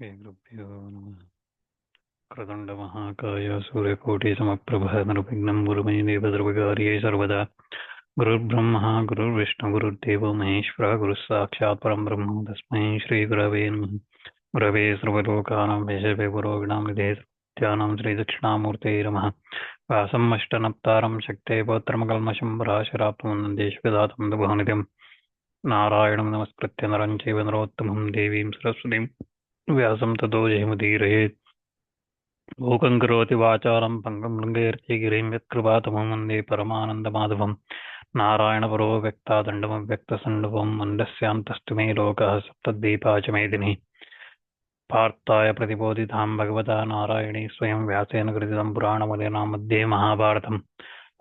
श्रीगुरुभ्यो नमः। कृदण्डमहाकाय सूर्यकोटिसमप्रभः निर्विघ्नं गुरुमयि देवद्रवकार्ये सर्वदा गुरुर्ब्रह्मा गुरुर्विष्णु गुरुर्देवो महेश्वरः गुरुः साक्षात् परं ब्रह्म तस्मै श्रीगुरवे नमः। गुरवे सर्वलोकानां विषये पुरोगणां नित्यानां श्रीदक्षिणामूर्तये नमः। व्यासम् अष्टनप्तारं शक्ते पौत्रमकल्मषं पराशरात्मं देशविधातं बहुनिधिं नारायणं नमस्कृत्य नरं चैव नरोत्तमं देवीं सरस्वतीं व्यासं ततो जयमुदीरयेत्। लोकं करोति वाचालं पङ्गं लङ्घयर्चिगिरिं यत्कृपातमं वन्दे परमानन्दमाधवं। नारायणपरो व्यक्तादण्डमव्यक्तसण्डवं मण्डस्यान्तस्तु मे लोकः सप्तद्वीपा च मेदिनी। पार्थाय प्रतिबोधितां भगवता नारायणे स्वयं व्यासेन कृतितं पुराणमलिनां मध्ये महाभारतम्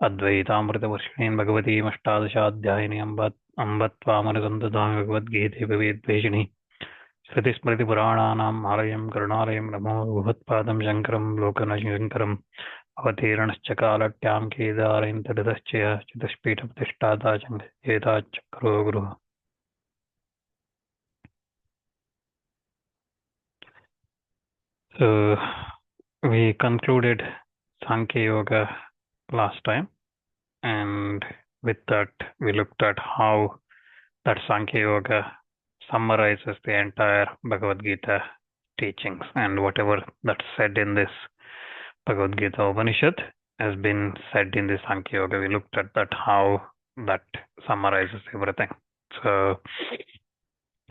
अद्वैतामृतवर्षिणीं भगवतीमष्टादशाध्यायिनी अम्ब त्वामनुसन्ततां भगवद्गीते भवेद्वेषिणी। श्रुतिस्मृतिपुराणानाम् आलयं करुणालयं नमो भगवत्पादं शङ्करं लोकनशङ्करम् अवतीर्णश्च कालट्यां केदारं तडितश्च चतुष्पीठप्रतिष्ठाता चेताच्चक्रो गुरुः। So we concluded Sankhya Yoga last time, and with that we looked at how that Sankhya Yoga summarizes the entire Bhagavad Gita teachings, and whatever that's said in this Bhagavad Gita Upanishad has been said in the Sankhya Yoga. We looked at that, how that summarizes everything. So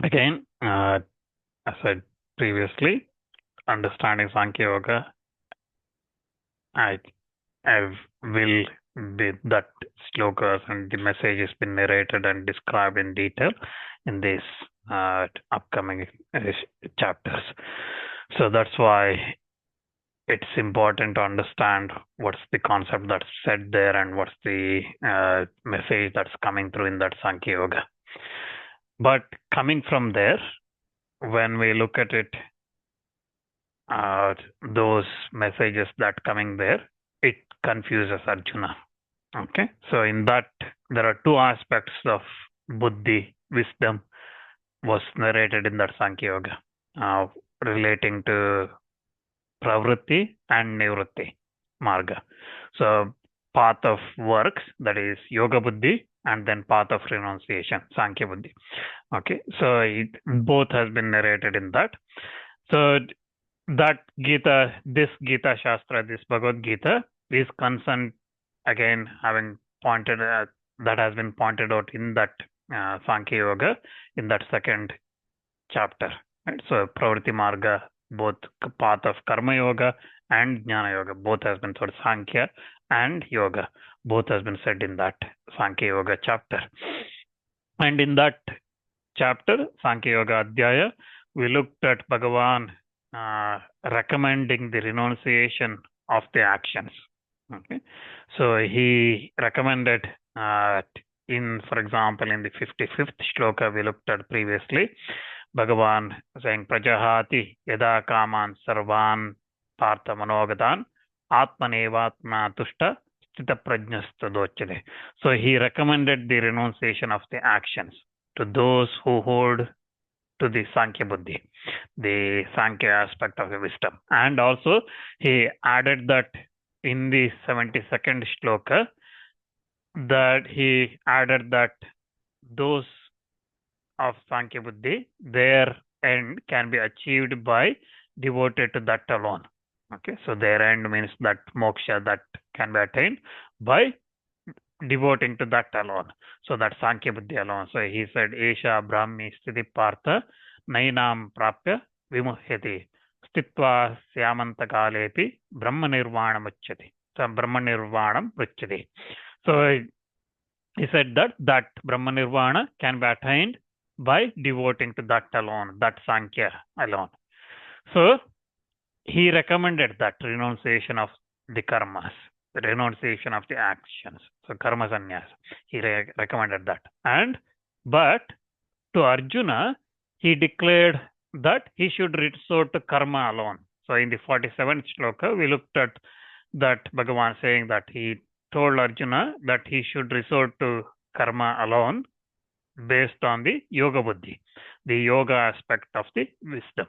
again, as I said previously, understanding Sankhya Yoga, I will be that slokas and the message has been narrated and described in detail in these upcoming chapters. So that's why it's important to understand what's the concept that's said there and what's the message that's coming through in that Sankhya Yoga. But coming from there, when we look at it, those messages that coming there, it confuses Arjuna. Okay, so in that there are two aspects of buddhi, wisdom, was narrated in that Sankhya Yoga, relating to pravritti and nivritti marga. So path of works, that is yoga buddhi, and then path of renunciation, Sankhya buddhi. Okay, so both has been narrated in that. So that Gita, this Gita Śāstra, this Bhagavad Gita is concerned, again, having pointed that has been pointed out in that Sankhya Yoga, in that second chapter. Right? So Pravritti Marga, both path of Karma Yoga and Jnana Yoga, both has been sort of Sankhya and Yoga, both has been said in that Sankhya Yoga chapter. And in that chapter, Sankhya Yoga Adhyaya, we looked at Bhagavan recommending the renunciation of the actions. Okay, so he recommended for example, in the 55th shloka we looked at previously, Bhagavan saying prajahati yada kaman sarvan partha manogatan atmanevatma tushta stita prajnastadochade. So he recommended the renunciation of the actions to those who hold to the Sankhya Buddhi, the Sankhya aspect of the wisdom. And also he added that in the 72nd shloka, that he added that those of Sankhya Buddhi, their end can be achieved by devoted to that alone. Okay, so their end means that moksha that can be attained by devoting to that alone. So that Sankhya Buddhi alone. So he said, Esha Brahmi Sthiti Partha Nainam Prapya Vimuhyati Stitva Syamantakalepi Brahma Nirvanam Uchyati. So Brahma Nirvanam Uchyati. So he said that Brahma Nirvana can be attained by devoting to that alone, that Sankhya alone. So he recommended that renunciation of the karmas, the renunciation of the actions. So karma sannyas, he recommended that. But to Arjuna, he declared that he should resort to karma alone. So in the 47th shloka, we looked at that Bhagavan saying that he told Arjuna that he should resort to karma alone based on the yoga buddhi, the yoga aspect of the wisdom.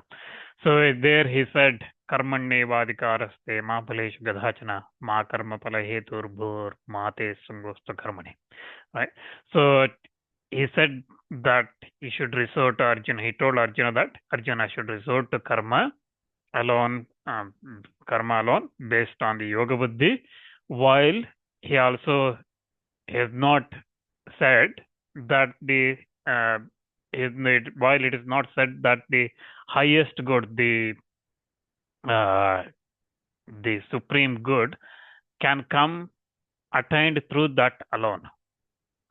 So there he said, Karmannevadikaraste ma phaleshu gadachana ma karma phala heturbhur ma te sangostu karmani. Right? So he said that he should resort to Arjuna. He told Arjuna that Arjuna should resort to alone, karma alone, based on the yoga buddhi, while he also has not said that while it is not said that the highest good, uh, the supreme good, can come attained through that alone.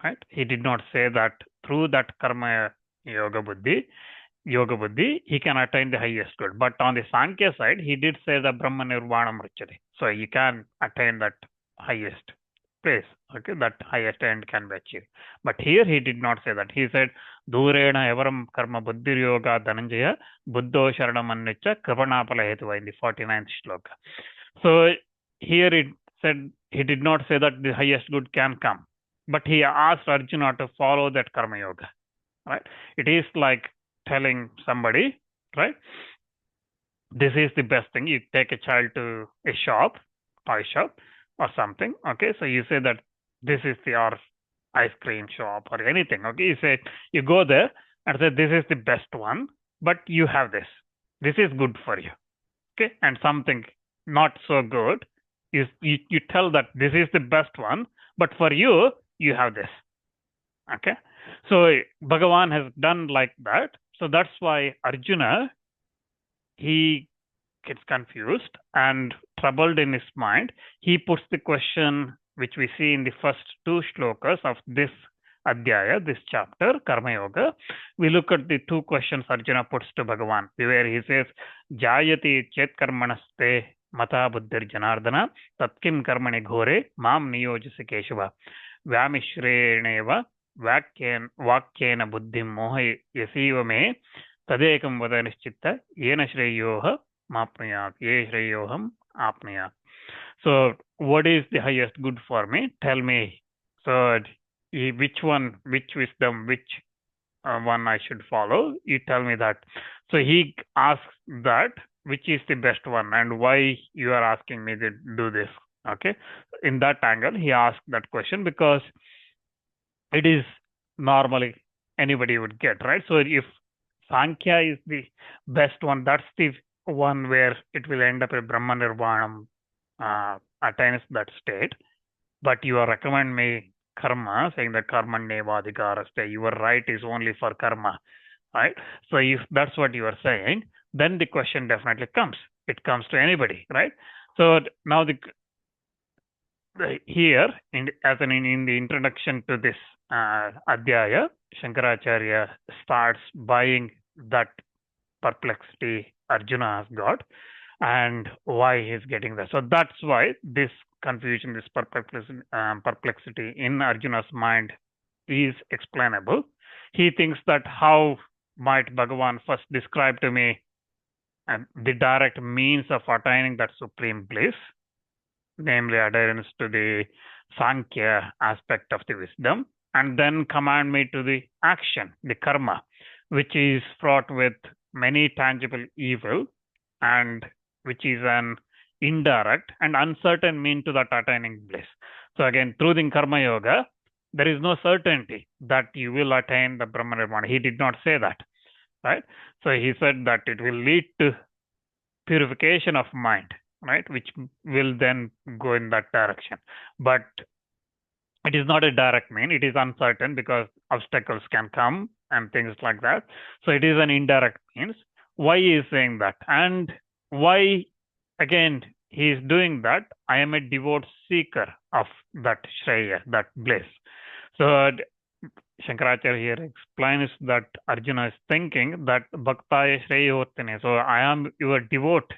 Right? He did not say that through that karma yoga buddhi, he can attain the highest good. But on the Sankhya side, he did say the Brahma Nirvana Mrichate. So you can attain that highest place. Okay, that highest end can be achieved. But here he did not say that. He said, Durena evaram karma buddhir yoga dhananjaya buddho sharanamannitcha kripanapala hetuva in the 49th shloka. So here it said, he did not say that the highest good can come. But he asked Arjuna to follow that karma yoga. Right? It is like telling somebody, right? This is the best thing. You take a child to a shop, toy shop or something. Okay, so you say that this is your ice cream shop or anything. Okay, you say, you go there and say this is the best one, but you have this. This is good for you. Okay, and something not so good is you tell that this is the best one, but for you, you have this. Okay, so Bhagavan has done like that. So that's why Arjuna, he gets confused and troubled in his mind. He puts the question which we see in the first two shlokas of this adhyaya, this chapter, Karma Yoga. We look at the two questions Arjuna puts to Bhagavan, where he says, Jayati chet karmanaste mata buddhir janardana tatkim karmani ghore mam niyojasi keshava vyamishreneva vakyena buddhim moha yasiva me tadekam vada nishchitta yena shreyoha mapnayat ye shreyoham apnayat. So what is the highest good for me? Tell me. So which wisdom, which one I should follow? You tell me that. So he asks that, which is the best one and why you are asking me to do this. Okay. In that angle, he asked that question because it is normally anybody would get, right? So if Sankhya is the best one, that's the one where it will end up a Brahma Nirvana, attains that state. But you are recommend me karma, saying that karma nevadikaraste, your right is only for karma, right? So if that's what you are saying, then the question definitely comes. It comes to anybody, right? So now here, in the introduction to this adhyaya, Shankaracharya starts buying that perplexity Arjuna has got and why he's getting that. So that's why this confusion, this perplexity in Arjuna's mind is explainable. He thinks that how might Bhagavan first describe to me the direct means of attaining that supreme bliss, namely adherence to the Sankhya aspect of the wisdom, and then command me to the action, the karma, which is fraught with many tangible evil and which is an indirect and uncertain mean to that attaining bliss. So again, through the karma yoga, there is no certainty that you will attain the Brahma Nirvana. He did not say that, right? So he said that it will lead to purification of mind, right? Which will then go in that direction. But it is not a direct mean. It is uncertain because obstacles can come and things like that. So it is an indirect means. Why he is saying that? And why, again, he is doing that? I am a devout seeker of that Shreya, that bliss. So Shankaracharya here explains that Arjuna is thinking that Bhaktaya Shreyotane. So I am your devote,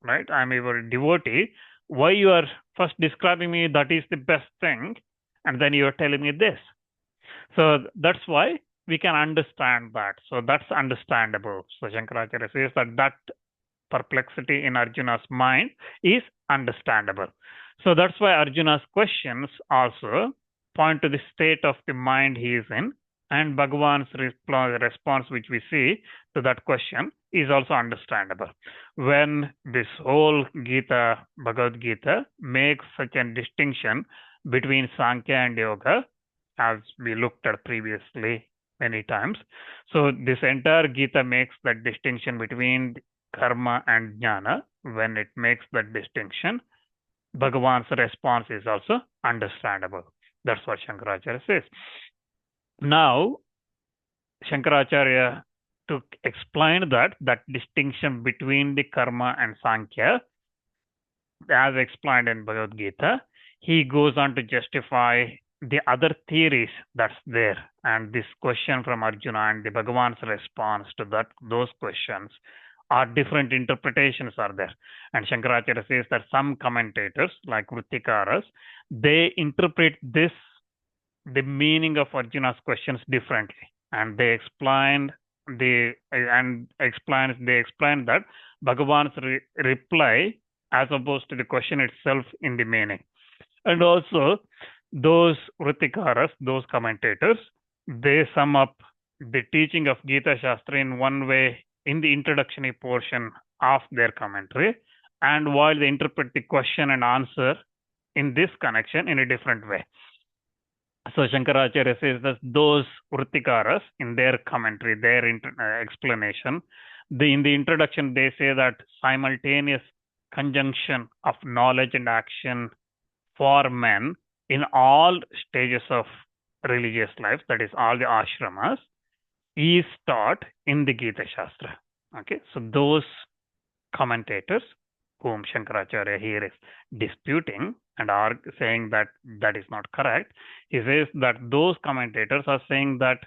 right? I am your devotee. Why you are first describing me that is the best thing, and then you are telling me this. So that's why we can understand that. So that's understandable. So Shankaracharya says that perplexity in Arjuna's mind is understandable. So that's why Arjuna's questions also point to the state of the mind he is in, and Bhagavan's response which we see to that question is also understandable. When this whole Gita, Bhagavad Gita, makes such a distinction between Sankhya and Yoga, as we looked at previously many times. So this entire Gita makes that distinction between karma and jnana. When it makes that distinction, Bhagavan's response is also understandable. That's what Shankaracharya says. Now, Shankaracharya, to explain that distinction between the karma and Sankhya, as explained in Bhagavad Gita, he goes on to justify the other theories that's there. And this question from Arjuna and the Bhagavan's response to those questions are different interpretations are there. And Shankaracharya says that some commentators, like Vrittikaras, they interpret the meaning of Arjuna's questions differently. And they explain that Bhagavan's reply as opposed to the question itself in the meaning. And also, those Vrittikaras, those commentators, they sum up the teaching of Gita Śāstra in one way in the introductory portion of their commentary, and while they interpret the question and answer in this connection in a different way. So Shankaracharya says that those Vrittikaras, in their commentary, their explanation, in the introduction, they say that simultaneous conjunction of knowledge and action for men in all stages of religious life, that is all the ashramas, is taught in the Gita Śāstra. Okay, so those commentators whom Shankaracharya here is disputing and are saying that that is not correct, he says that those commentators are saying that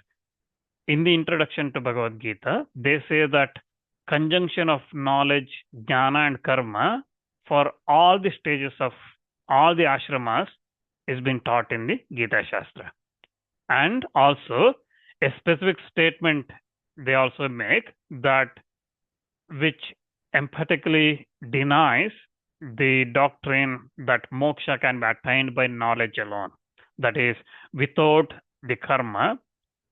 in the introduction to Bhagavad Gita, they say that conjunction of knowledge, jnana and karma for all the stages of all the ashramas is being taught in the Gita Śāstra. And also, a specific statement they also make that which emphatically denies the doctrine that moksha can be attained by knowledge alone. That is, without the karma,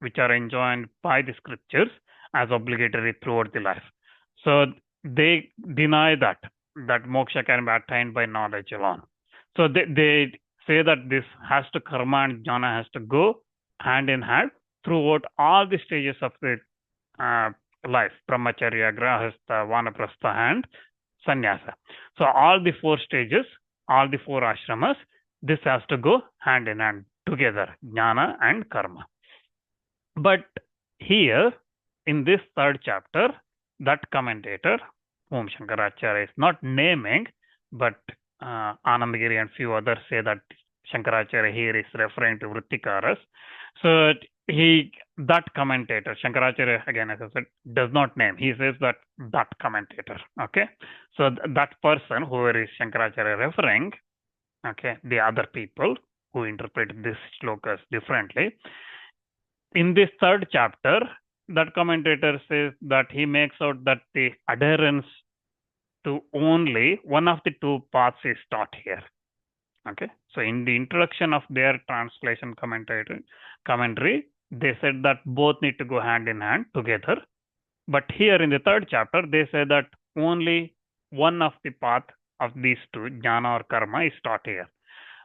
which are enjoined by the scriptures as obligatory throughout the life. So they deny that moksha can be attained by knowledge alone. So they say that this has to karma and jnana has to go hand in hand throughout all the stages of the life, brahmacharya, grahastha, vanaprastha and sannyasa. So all the four stages, all the four ashramas, this has to go hand in hand together, jnana and karma. But here, in this third chapter, that commentator, whom Shankaracharya is not naming, but Anandagiri and few others say that Shankaracharya here is referring to Vrittikaras. So that commentator, Shankaracharya, again, as I said, does not name. He says that commentator, okay? So that person, whoever is Shankaracharya referring, okay, the other people who interpret these shlokas differently. In this third chapter, that commentator says that he makes out that the adherence to only one of the two paths is taught here. Okay, so in the introduction of their translation commentary, they said that both need to go hand in hand together. But here in the third chapter, they say that only one of the path of these two, jnana or karma, is taught here.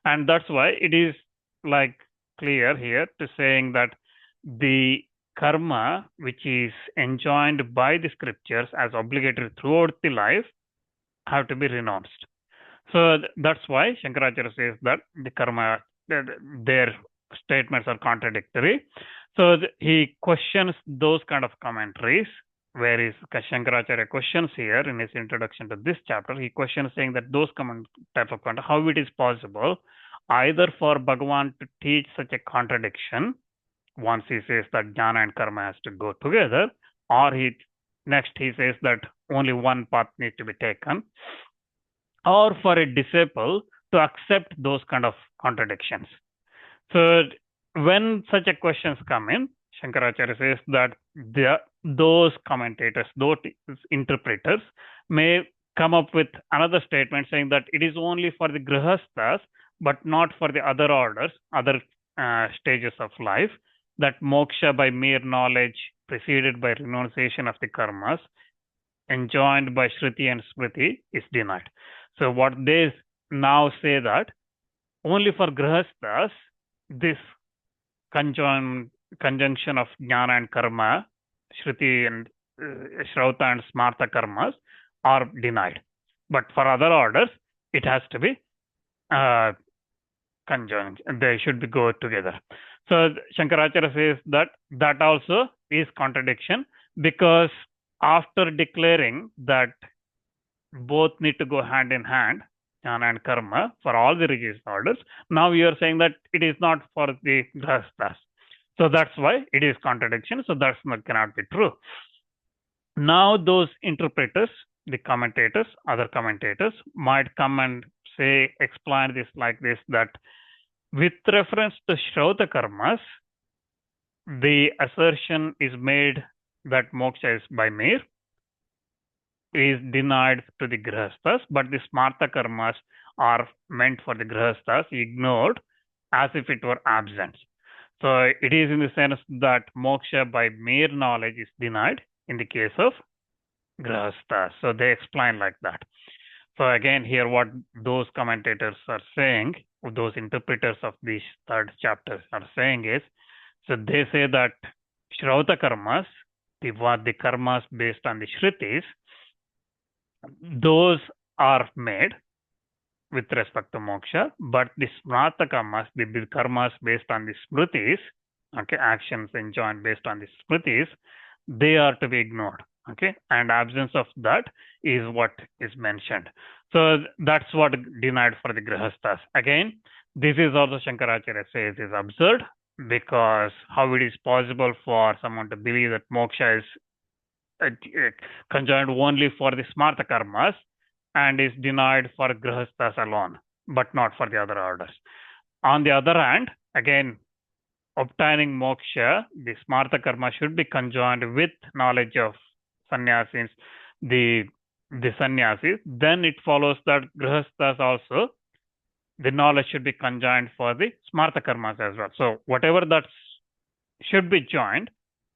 And that's why it is like clear here to saying that the karma, which is enjoined by the scriptures as obligatory throughout the life, have to be renounced. So that's why Shankaracharya says that the karma, their statements are contradictory. So he questions those kind of commentaries, whereas Shankaracharya questions here in his introduction to this chapter, he questions saying that those type of content, how it is possible either for Bhagavan to teach such a contradiction once he says that jnana and karma has to go together, or he says that only one path needs to be taken, or for a disciple to accept those kind of contradictions. So when such a questions come in, Shankaracharya says that those commentators, those interpreters may come up with another statement saying that it is only for the grihasthas, but not for the other orders, other stages of life, that moksha by mere knowledge preceded by renunciation of the karmas enjoined by Shruti and Smriti is denied. So what they now say that only for Grihasthas, this conjunction of Jnana and Karma, Shruti and Shrauta and Smarta karmas are denied. But for other orders, it has to be conjoined. They should be go together. So Shankaracharya says that also is contradiction, because after declaring that both need to go hand in hand, jnana and karma, for all the religious orders, now you are saying that it is not for the grihasthas. So that's why it is contradiction. So that's not, cannot be true. Now those interpreters, the commentators, other commentators might come and say, explain this like this, that with reference to Shrauta karmas, the assertion is made that moksha is by mere, is denied to the grihasthas, but the smarta karmas are meant for the grihasthas, ignored as if it were absent. So it is in the sense that moksha by mere knowledge is denied in the case of grihasthas. So they explain like that. So again, here what those commentators are saying, those interpreters of these third chapters are saying is, so they say that Shrauta karmas, the karmas based on the Shrutis, those are made with respect to moksha, but the smarta karmas, the karmas based on the Smritis, okay, actions enjoined based on the Smritis, they are to be ignored. Okay, and absence of that is what is mentioned. So that's what denied for the grihasthas. Again, this is also Shankaracharya says is absurd, because how it is possible for someone to believe that moksha is conjoined only for the smarta karmas and is denied for grihasthas alone, but not for the other orders. On the other hand, again, obtaining moksha, the smarta karma should be conjoined with knowledge of sannyasis, the sannyasis. Then it follows that grihasthas also, the knowledge should be conjoined for the smarta karmas as well. So whatever that should be joined,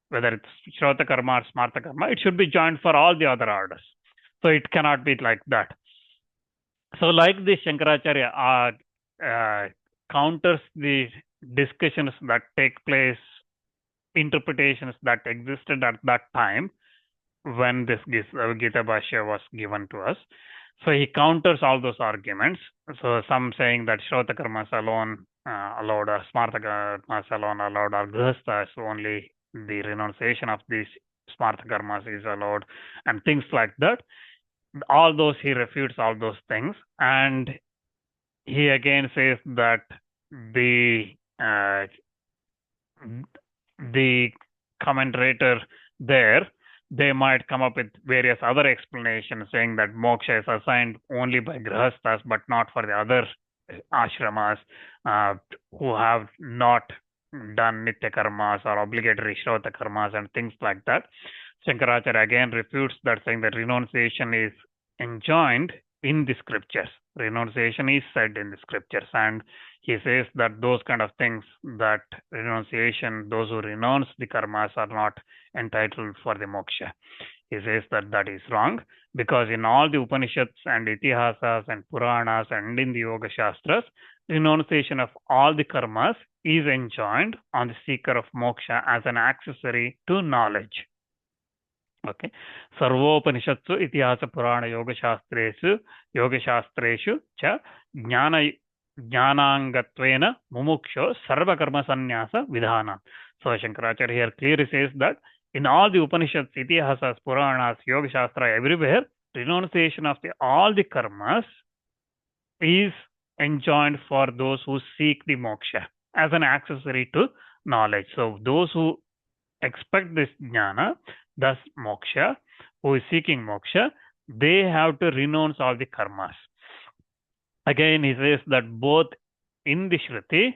whether it's Shrauta karma or smarta karma, it should be joined for all the other orders. So it cannot be like that. So like this, Shankaracharya counters the discussions that take place, interpretations that existed at that time when this Gita Bhashya was given to us. So he counters all those arguments. So some saying that Shrauta karmas alone allowed, or smarta karmas alone allowed, or grihasthas only the renunciation of these smarta karmas is allowed, and things like that. All those, he refutes all those things, and he again says that the commentator there, they might come up with various other explanations saying that moksha is assigned only by grihasthas but not for the other ashramas who have not done nitya karmas or obligatory shrauta karmas and things like that. Shankaracharya again refutes that, saying that renunciation is enjoined in the scriptures. Renunciation is said in the scriptures, and he says that those kind of things, that renunciation, those who renounce the karmas are not entitled for the moksha. He says that that is wrong, because in all the Upanishads and Itihasas and Puranas and in the Yoga Shastras, renunciation of all the karmas is enjoined on the seeker of moksha as an accessory to knowledge. Okay. Sarvopanishatsu itihasa purana yoga shastreshu cha jnanangatvena mumuksho sarva karma sannyasa vidhana. So Shankaracharya here clearly says that in all the Upanishads, itihasas, puranas, yoga shastra, everywhere, renunciation of all the karmas is enjoined for those who seek the moksha as an accessory to knowledge. So those who expect this jnana, thus moksha, who is seeking moksha, they have to renounce all the karmas. Again, he says that both in the Shruti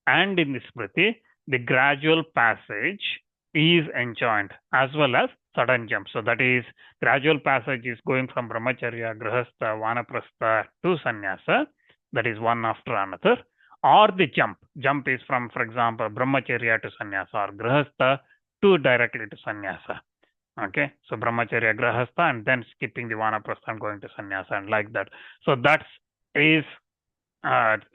and in the Smriti, the gradual passage is enjoined as well as sudden jump. So that is, gradual passage is going from brahmacharya, grihastha, vanaprastha to sannyasa, that is one after another, or the jump. Jump is from, for example, brahmacharya to sannyasa or grihastha to directly to sannyasa. Okay, so brahmacharya, grahastha, and then skipping the vanaprastha and going to sannyasa, and like that. So that is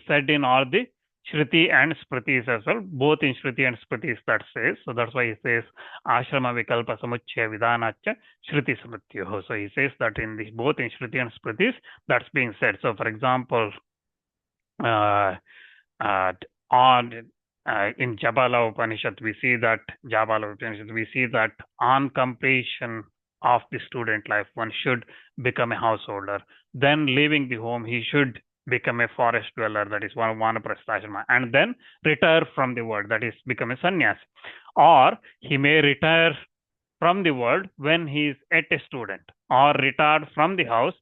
said in all the Shruti and Smritis as well, both in Shruti and Smritis that says. So that's why he says Ashrama Vikalpa Samuchaya Vidhanacha Shruti Smrityoho. So he says that in the both in Shruti and Smritis that's being said. So for example, uh, on in Jabala Upanishad, we see that on completion of the student life, one should become a householder. Then leaving the home, he should become a forest dweller, that is one vanaprastha, and then retire from the world, that is become a sannyasi. Or he may retire from the world when he is at a student, or retired from the house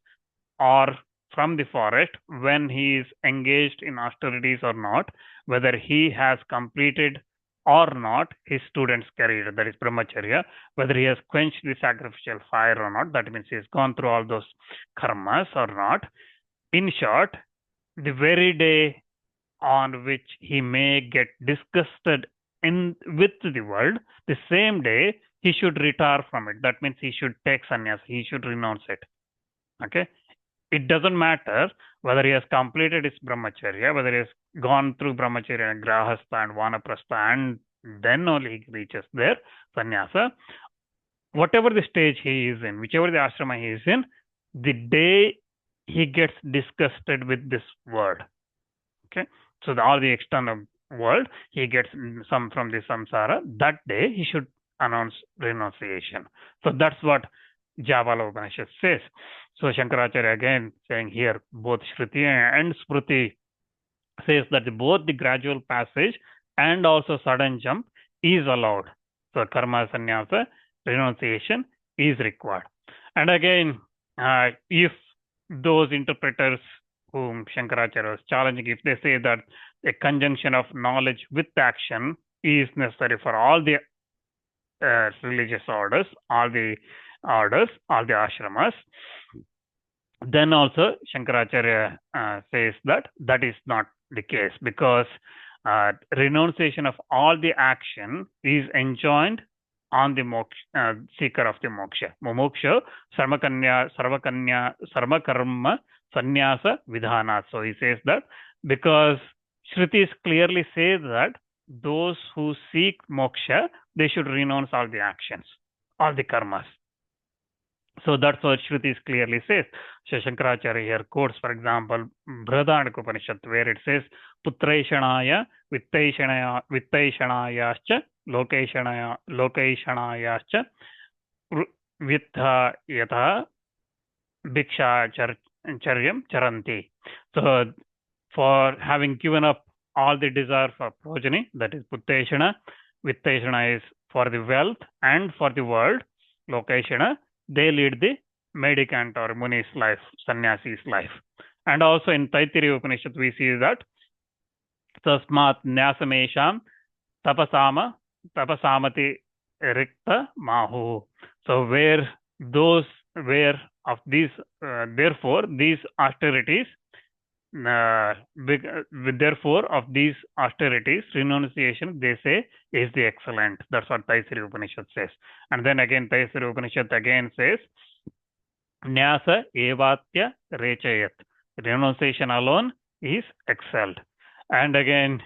or from the forest when he is engaged in austerities or not, whether he has completed or not his student's career, that is brahmacharya, whether he has quenched the sacrificial fire or not, that means he has gone through all those karmas or not. In short, the very day on which he may get disgusted with the world, the same day he should retire from it. That means he should take sannyas, he should renounce it. Okay, it doesn't matter whether he has completed his brahmacharya, whether he has gone through brahmacharya and grahastha and vanaprastha, and then only he reaches there sannyasa. Whatever the stage he is in, whichever the ashrama he is in, the day he gets disgusted with this world, okay, so all the external world, he gets some from the samsara, that day he should announce renunciation. So that's what Jabala Upanishad says. So Shankaracharya again saying here, both Shruti and Smriti says that both the gradual passage and also sudden jump is allowed. So karma sannyasa, renunciation is required. And again, if those interpreters whom Shankaracharya was challenging, if they say that a conjunction of knowledge with action is necessary for all the religious orders, all the ashramas, then also Shankaracharya says that that is not the case, because renunciation of all the action is enjoined on the seeker of the moksha. Moksha, sarvakarma, sannyasa, vidhana. So he says that because Shrutis clearly say that those who seek moksha, they should renounce all the actions, all the karmas. So that's what Shrutis clearly says. So Shankaracharya here quotes, for example, Brihadaranyaka Upanishad, where it says, Putraishanaya, Vittaishanayascha, Lokaishanayascha, Vitha yatha, Bhiksha charyam charanti. So for having given up all the desire for progeny, that is Puttaishana, Vittaishana is for the wealth and for the world, Lokaishana, they lead the mendicant or muni's life, sannyasi's life. And also in Taittiriya Upanishad, we see that tasmat nyasamesham tapasamati rikta mahu. So therefore these austerities, therefore of these austerities, renunciation, they say, is the excellent. That's what Taittiriya Upanishad says. And then again Taittiriya Upanishad again says, Nyasa evatya rechayat. Renunciation alone is excelled. And again,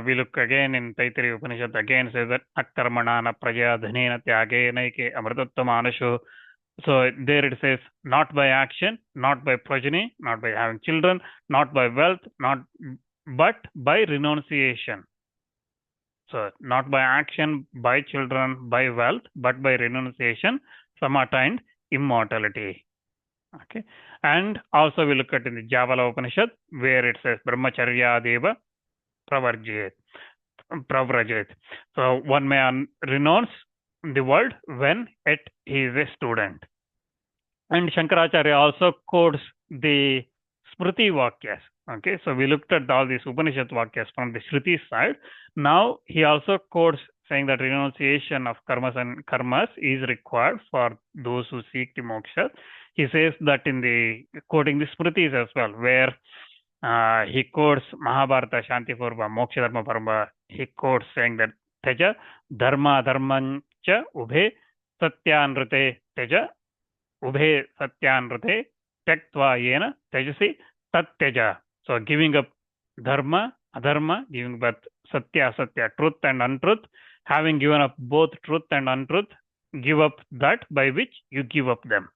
we look again in Taittiriya Upanishad, again says that akarmanana prajaya dhanena tyagena ike amritattvamanasho. So there it says, not by action, not by progeny, not by having children, not by wealth, but by renunciation. So not by action, by children, by wealth, but by renunciation, some attained immortality. Okay, and also we look at in the Javala Upanishad, where it says brahmacharya deva pravrajayet. So one may renounce the world when he is a student. And Shankaracharya also quotes the Smriti Vakyas. Okay, so we looked at all these Upanishad Vakyas from the Shruti side. Now he also quotes saying that renunciation of karmas is required for those who seek the moksha. He says that in the quoting the Smritis as well, where he quotes Mahabharata Shanti Purva, Moksha Dharma Parva. He quotes saying that Teja Dharma Dharmancha Ubhe satyanrute teja, ubhe satyanrute tektva yena tejasi tat teja. So giving up dharma, adharma, giving up satya, asatya, truth and untruth, having given up both truth and untruth, give up that by which you give up them.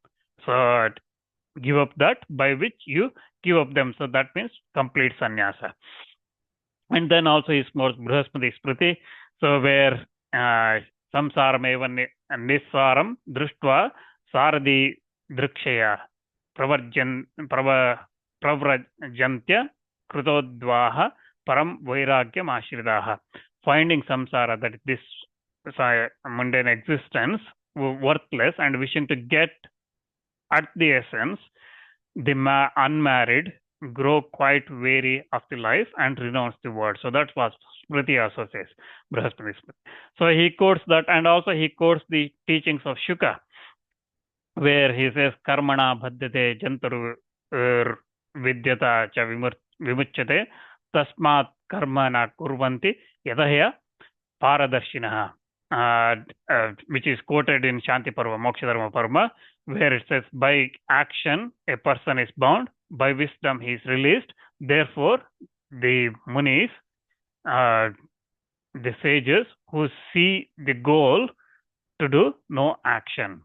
So give up that by which you give up them. So that means complete sannyasa. And then also is more Brihaspati Smriti, so where samsarameva nissaram društva saradi drikshaya pravrajantya krutodvaha param vairagyam ashridaha. Finding samsara, that this mundane existence, worthless, and wishing to get at the essence, the unmarried grow quite weary of the life and renounce the world. So that's what Smriti also says, Brihaspati Smriti. So he quotes that, and also he quotes the teachings of Shuka, where he says, Karmana bhadyate jantaru vidyata cha vimuchyate tasmat karma na kurvanti yadahya paradarshinaha, which is quoted in Shanti Parva, Moksha Dharma Parva, where it says, by action a person is bound, by wisdom he is released. Therefore, the munis, the sages who see the goal to do no action.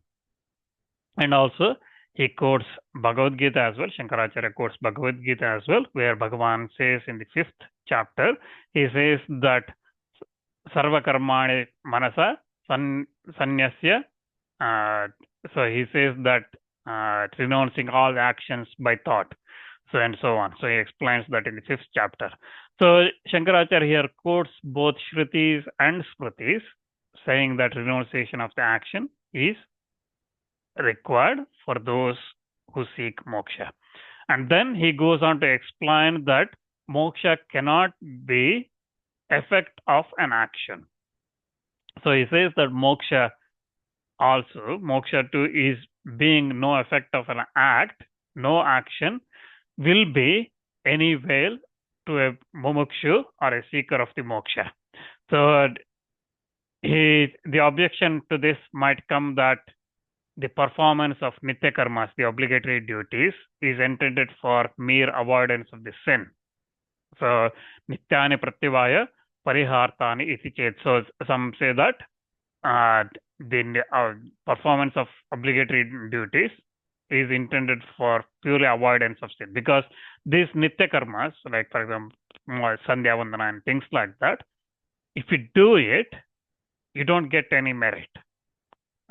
And also, he quotes Bhagavad Gita as well. Shankaracharya quotes Bhagavad Gita as well, where Bhagavan says in the 5th chapter, he says that Sarva karmani manasa sanyasya. So he says that renouncing all actions by thought, so and so on. So he explains that in the 5th chapter. So Shankaracharya here quotes both Shrutis and Smritis, saying that renunciation of the action is required for those who seek moksha. And then he goes on to explain that moksha cannot be effect of an action. So he says that moksha too is being no effect of an act, no action, will be any veil to a mumukshu or a seeker of the moksha. So the objection to this might come that the performance of nitya karmas, the obligatory duties, is intended for mere avoidance of the sin. So nityani pratyavaya parihartani iti chet. So some say that the performance of obligatory duties is intended for purely avoidance of sin, because these nitya karmas, like for example sandhya vandana and things like that, if you do it, you don't get any merit.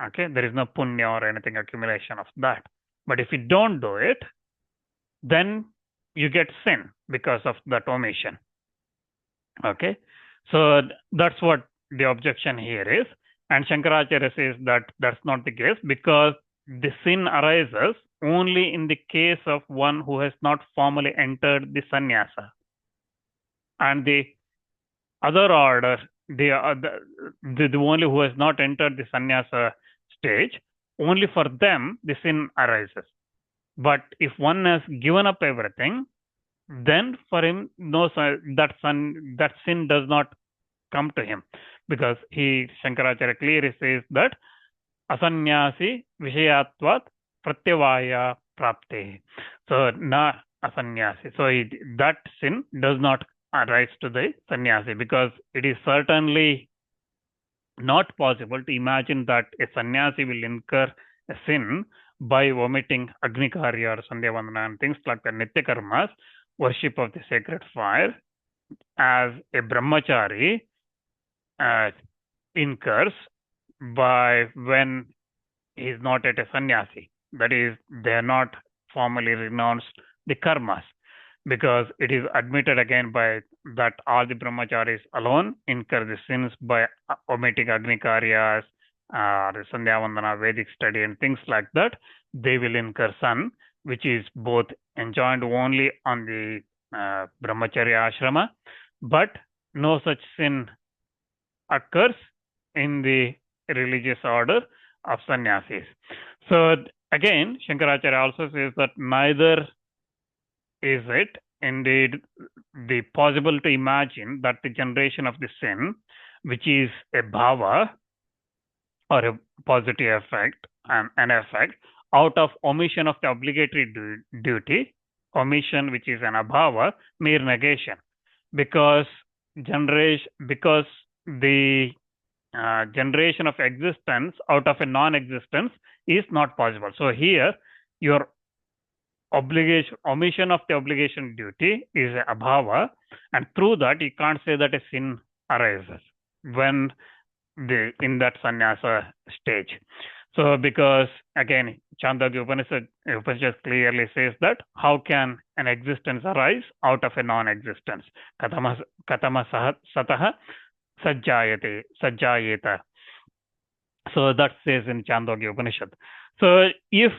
Okay, there is no punya or anything accumulation of that. But if you don't do it, then you get sin because of that omission. Okay, so that's what the objection here is. And Shankaracharya says that that's not the case, because the sin arises only in the case of one who has not formally entered the sannyasa. And the other order, the only who has not entered the sannyasa stage, only for them the sin arises. But if one has given up everything, then for him that sin does not come to him, because Shankaracharya clearly says that asanyasi vishayatvat pratyavaya prapte. So na asanyasi. So that sin does not arise to the sannyasi, because it is certainly not possible to imagine that a sannyasi will incur a sin by omitting Agni Karya or Sandhya Vandana and things like the Nitya Karmas, worship of the sacred fire, as a brahmachari incurs by when he is not at a sannyasi. That is, they are not formally renounced the karmas, because it is admitted again by that all the brahmacharis alone incur the sins by omitting Agni Karyas, Sandhya Vandana, Vedic study and things like that. They will incur sun, which is both enjoined only on the brahmacharya ashrama, but no such sin occurs in the religious order of sannyasis. So again, Shankaracharya also says that neither is it indeed the possible to imagine that the generation of the sin, which is a bhava, or a positive effect, an effect, out of omission of the obligatory duty, omission which is an abhava, mere negation, because the generation of existence out of a non-existence is not possible. So here, your omission of the obligation duty is a abhava, and through that you can't say that a sin arises when in that sannyasa stage. So because again, Chandogya Upanishad clearly says that how can an existence arise out of a non-existence? Katama sataha sajjayeta. So that says in Chandogya Upanishad. So if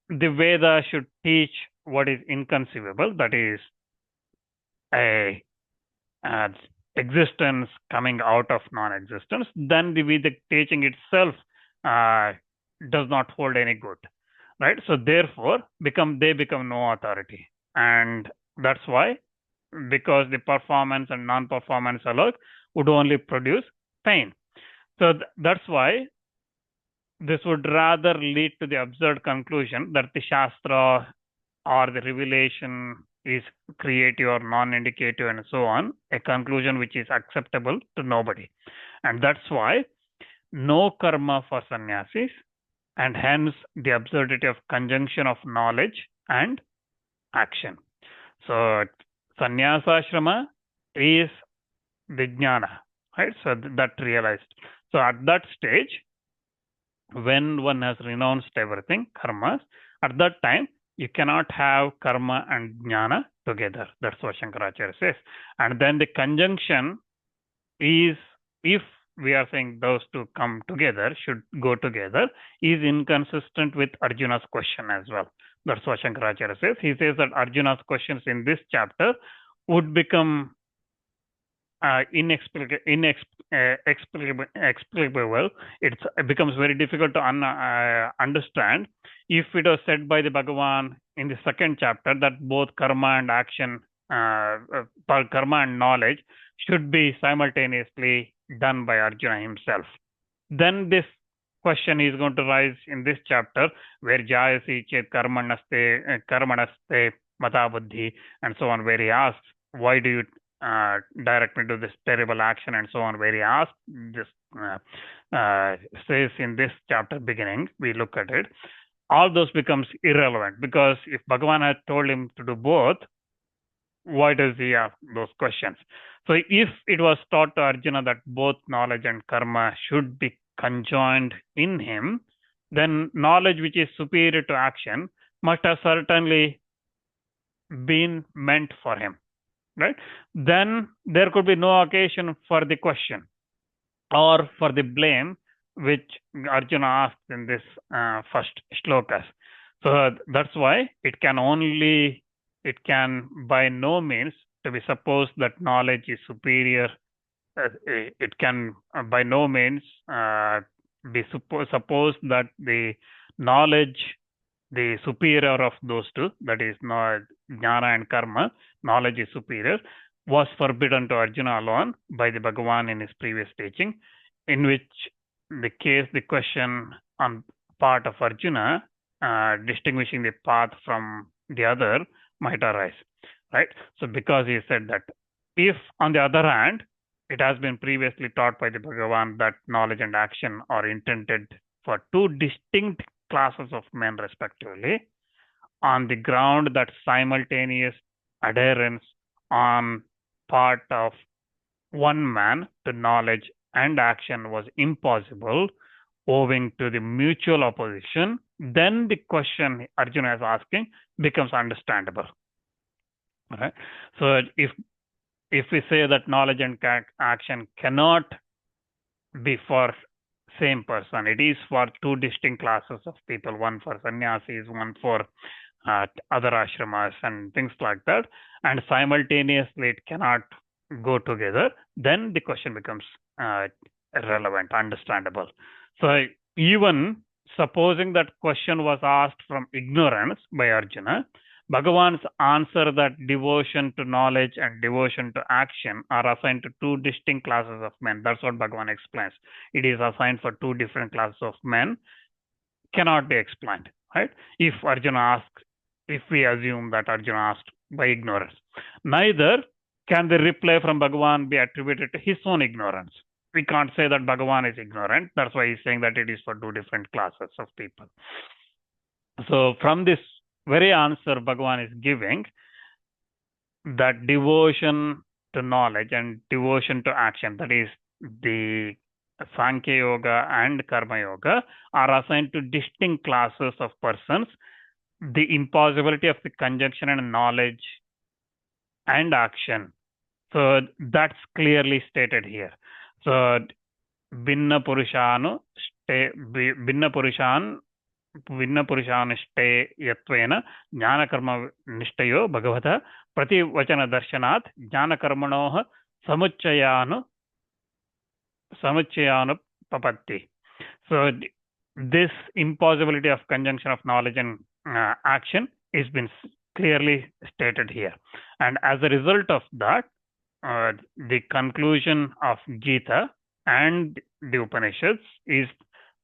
the Veda should teach what is inconceivable, that is a existence coming out of non-existence, then the Vedic teaching itself does not hold any good, right? So therefore, they become no authority, and that's why, because the performance and non-performance alone would only produce pain. So that's why this would rather lead to the absurd conclusion that the Śāstra or the revelation is creative or non-indicative and so on, a conclusion which is acceptable to nobody. And that's why no karma for sannyasis, and hence the absurdity of conjunction of knowledge and action. So sannyasashrama is vijnana, right? So that realized. So at that stage, when one has renounced everything, karmas, at that time, you cannot have karma and jnana together. That's what Shankaracharya says. And then the conjunction is, if we are saying those two come together, should go together, is inconsistent with Arjuna's question as well. That's what Shankaracharya says. He says that Arjuna's questions in this chapter would become inexplicable. It becomes very difficult to understand if it was said by the Bhagavan in the second chapter that both karma and action, karma and knowledge should be simultaneously done by Arjuna himself. Then this question is going to rise in this chapter, where jayasi chet karmanaste mata buddhi, and so on, where he asks, why do you direct me to this terrible action, and so on, where he asks this, says in this chapter beginning, we look at it, all those becomes irrelevant, because if Bhagavan had told him to do both, why does he ask those questions? So if it was taught to Arjuna that both knowledge and karma should be conjoined in him, then knowledge which is superior to action must have certainly been meant for him, right? Then there could be no occasion for the question or for the blame which Arjuna asked in this first shlokas. So that's why it can by no means to be supposed that knowledge is superior. It can by no means be supposed that the knowledge, the superior of those two, that is jnana and karma, knowledge is superior, was forbidden to Arjuna alone by the Bhagavan in his previous teaching, in which the question on part of Arjuna, distinguishing the path from the other, might arise, right? So because he said that, if on the other hand, it has been previously taught by the Bhagavan that knowledge and action are intended for two distinct classes of men respectively, on the ground that simultaneous adherence on part of one man to knowledge and action was impossible owing to the mutual opposition, then the question Arjuna is asking becomes understandable. Right? So if we say that knowledge and action cannot be for same person, it is for two distinct classes of people, one for sannyasis, one for other ashramas and things like that, and simultaneously it cannot go together, then the question becomes relevant, understandable. So even supposing that question was asked from ignorance by Arjuna, Bhagavan's answer that devotion to knowledge and devotion to action are assigned to two distinct classes of men. That's what Bhagavan explains. It is assigned for two different classes of men. Cannot be explained, right? If we assume that Arjuna asked by ignorance, neither can the reply from Bhagavan be attributed to his own ignorance. We can't say that Bhagavan is ignorant. That's why he's saying that it is for two different classes of people. So from this very answer Bhagavan is giving, that devotion to knowledge and devotion to action, that is the Sankhya Yoga and Karma Yoga, are assigned to distinct classes of persons. The impossibility of the conjunction and knowledge and action. So that's clearly stated here. So Binna Purushanu Purushanište Yatvena Jnana Karma Nishtayo Bhagavata Prati Vachana Darshanat Jnana Karmanoha Samuchayanu Papatti. So this impossibility of conjunction of knowledge and action is been clearly stated here. And as a result of that, the conclusion of Gita and the Upanishads is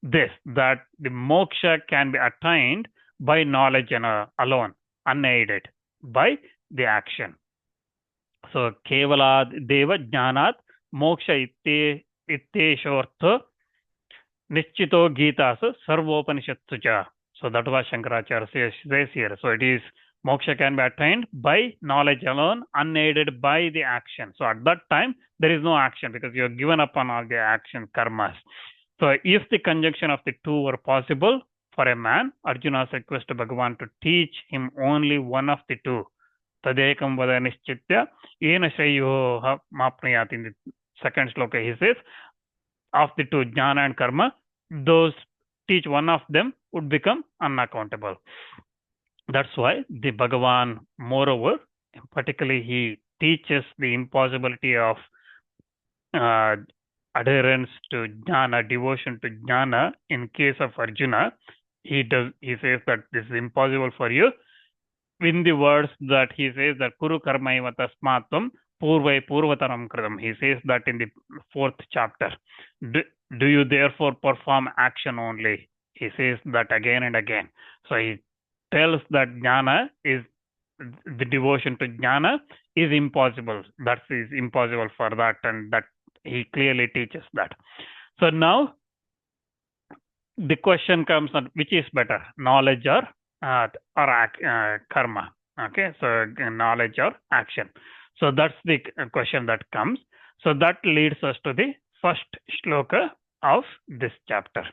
this, that the moksha can be attained by knowledge alone, unaided, by the action. So, kevalad deva jnanat moksha itteshortha nischito Gītāsu sarvopanishatsu cha. So that was Shankaracharya says here. So it is moksha can be attained by knowledge alone, unaided by the action. So at that time, there is no action because you are given up on all the action karmas. So if the conjunction of the two were possible for a man, Arjuna's request to Bhagavan to teach him only one of the two. Tadekam vada nischitya yena shreyoha mapnayat. In the second sloka, he says, of the two, jnana and karma, those teach one of them would become unaccountable. That's why the Bhagavan, moreover, particularly he teaches the impossibility of adherence to jnana, devotion to jnana. In case of Arjuna, he says that this is impossible for you. In the words that he says that Kuru karma eva tasmatvam purvai purvataram kritam. He says that in the 4th chapter. Do you therefore perform action only? He says that again and again. So he tells that jnana is, the devotion to jnana is impossible. That is impossible for that, and that he clearly teaches that. So now the question comes on which is better, knowledge or karma. Okay, so knowledge or action. So that's the question that comes. So that leads us to the first shloka of this chapter,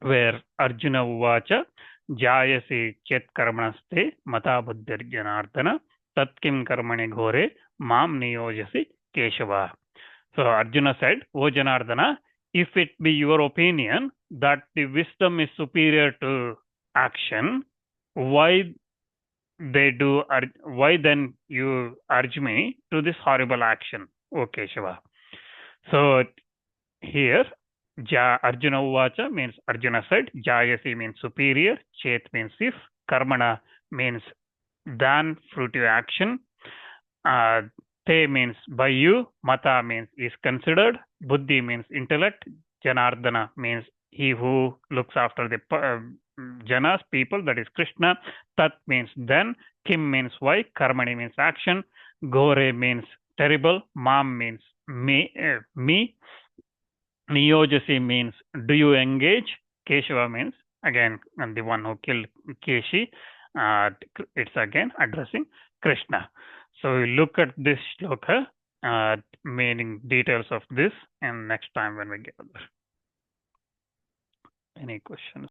where Arjuna uvacha jayasi chet karmanaste mata buddhir janardana tatkim karmani ghore mam niyojasi keshava. So Arjuna said, O Janardana, if it be your opinion that the wisdom is superior to action, why then you urge me to this horrible action, O Keshava? So here, Arjuna uvacha means Arjuna said, jayasi means superior, chet means if, karmana means than fruitive action, te means by you, mata means is considered, buddhi means intellect, janardana means he who looks after the janas, people, that is Krishna, tat means then, kim means why, karmani means action, gore means terrible, mam means me, niyojasi means do you engage, Keshava means again the one who killed Keshi. It's again addressing Krishna. So we look at this shloka, meaning details of this, and next time when we get there. Any questions?